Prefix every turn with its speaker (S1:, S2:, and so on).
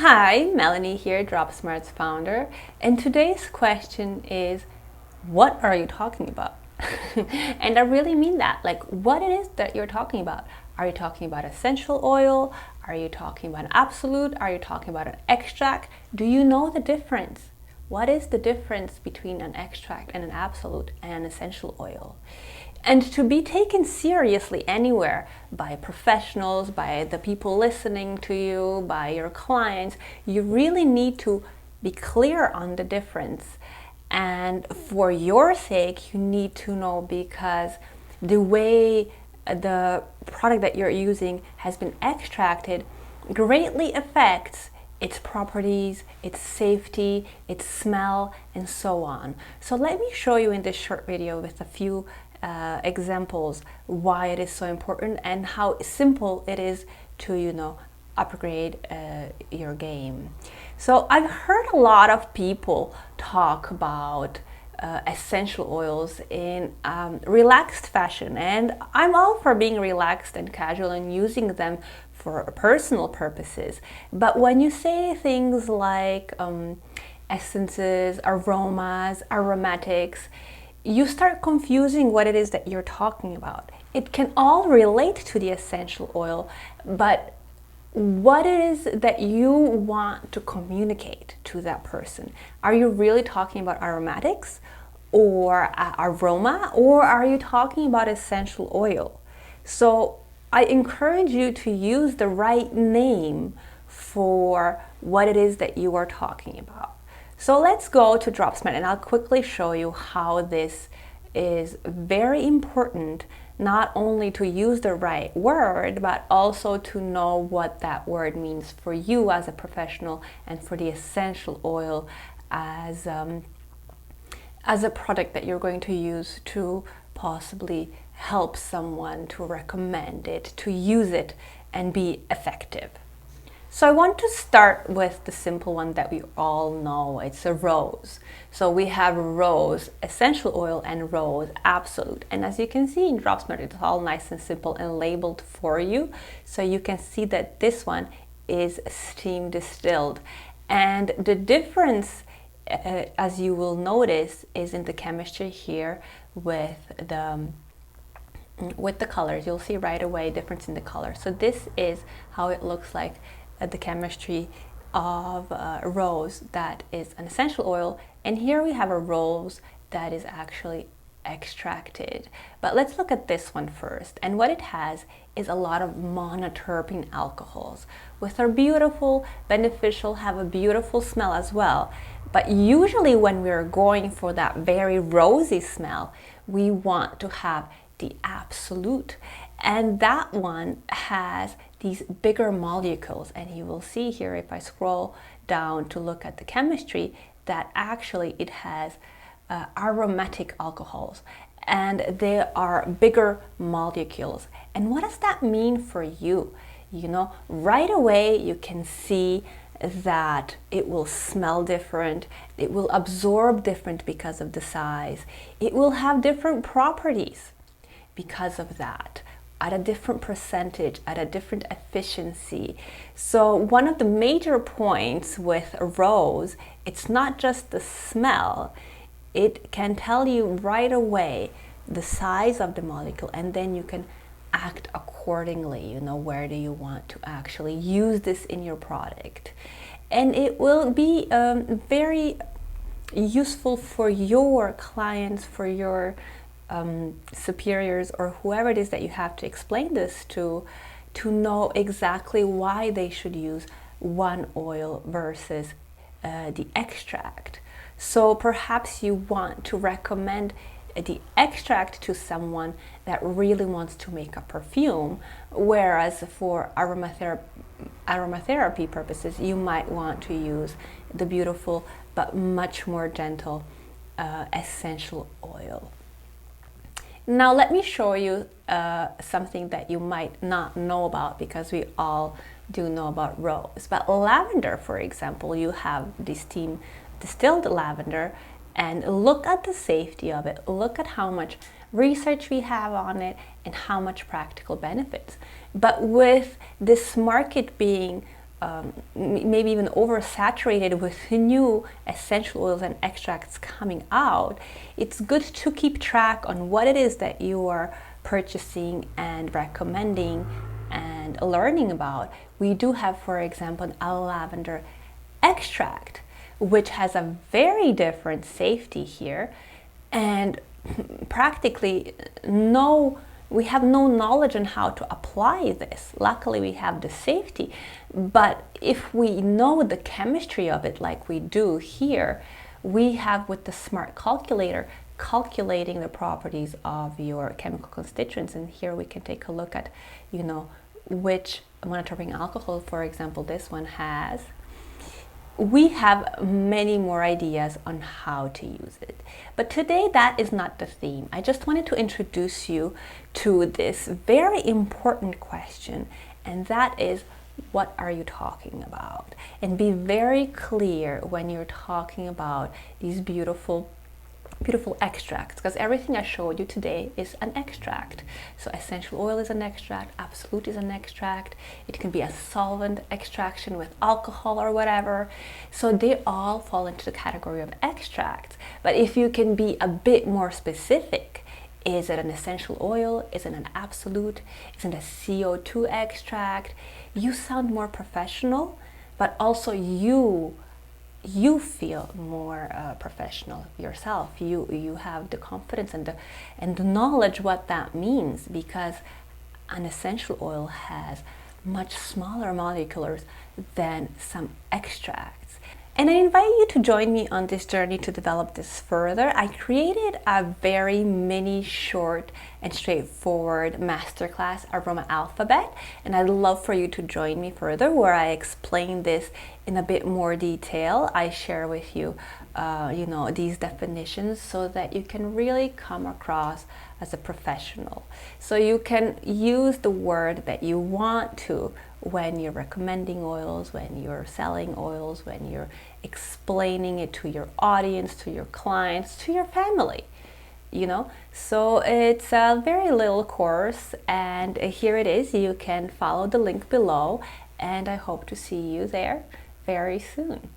S1: Hi, Melanie here, DropSmart's founder, and today's question is, what are you talking about? And I really mean that, like what it is that you're talking about. Are you talking about essential oil? Are you talking about an absolute? Are you talking about an extract? Do you know the difference? What is the difference between an extract and an absolute and an essential oil? And to be taken seriously anywhere by professionals, by the people listening to you, by your clients, you really need to be clear on the difference. And for your sake, you need to know, because the way the product that you're using has been extracted greatly affects its properties, its safety, its smell, and so on. So let me show you in this short video with a few examples why it is so important and how simple it is to, upgrade your game. So I've heard a lot of people talk about essential oils in relaxed fashion, and I'm all for being relaxed and casual and using them for personal purposes. But when you say things like essences, aromas, aromatics, you start confusing what it is that you're talking about. It can all relate to the essential oil, but what it is that you want to communicate to that person? Are you really talking about aromatics or aroma, or are you talking about essential oil? So I encourage you to use the right name for what it is that you are talking about. So let's go to DropSmart and I'll quickly show you how this is very important, not only to use the right word, but also to know what that word means for you as a professional and for the essential oil as a product that you're going to use to possibly help someone, to recommend it, to use it and be effective. So I want to start with the simple one that we all know. It's a rose. So we have rose essential oil and rose absolute. And as you can see in DropSmart, it's all nice and simple and labeled for you. So you can see that this one is steam distilled. And the difference, as you will notice, is in the chemistry here with the colors. You'll see right away difference in the color. So this is how it looks like, the chemistry of rose that is an essential oil, and here we have a rose that is actually extracted. But let's look at this one first, and what it has is a lot of monoterpene alcohols, which are beautiful, beneficial, have a beautiful smell as well. But usually when we're going for that very rosy smell, we want to have the absolute, and that one has these bigger molecules. And you will see here, if I scroll down to look at the chemistry, that actually it has aromatic alcohols, and they are bigger molecules. And what does that mean for you? Right away you can see that it will smell different, it will absorb different because of the size, it will have different properties because of that, at a different percentage, at a different efficiency. So one of the major points with a rose, it's not just the smell, it can tell you right away the size of the molecule, and then you can act accordingly. Where do you want to actually use this in your product? And it will be very useful for your clients, for your superiors, or whoever it is that you have to explain this to know exactly why they should use one oil versus the extract. So perhaps you want to recommend the extract to someone that really wants to make a perfume, whereas for aromatherapy purposes, you might want to use the beautiful but much more gentle essential oil. Now let me show you something that you might not know about, because we all do know about rose. But lavender, for example, you have the steam distilled lavender, and look at the safety of it. Look at how much research we have on it, and how much practical benefits. But with this market being maybe even oversaturated with new essential oils and extracts coming out, it's good to keep track on what it is that you are purchasing and recommending and learning about. We do have, for example, an aloe lavender extract, which has a very different safety here, and practically we have no knowledge on how to apply this. Luckily, we have the safety, but if we know the chemistry of it like we do here, we have with the smart calculator calculating the properties of your chemical constituents. And here we can take a look at, which monitoring alcohol, for example, this one has. We have many more ideas on how to use it. But today that is not the theme. I just wanted to introduce you to this very important question, and that is, what are you talking about? And be very clear when you're talking about these beautiful extracts, because everything I showed you today is an extract. So essential oil is an extract, absolute is an extract, it can be a solvent extraction with alcohol or whatever. So they all fall into the category of extracts. But if you can be a bit more specific, is it an essential oil? Is it an absolute? Is it a CO2 extract? You sound more professional, but also you feel more professional yourself. You have the confidence and the knowledge what that means, because an essential oil has much smaller molecules than some extracts. And I invite you to join me on this journey to develop this further. I created a very mini, short, and straightforward masterclass, Aroma Alphabet, and I'd love for you to join me further, where I explain this in a bit more detail. I share with you, these definitions so that you can really come across as a professional. So you can use the word that you want to when you're recommending oils, when you're selling oils, when you're explaining it to your audience, to your clients, to your family. So it's a very little course, and here it is. You can follow the link below, and I hope to see you there very soon.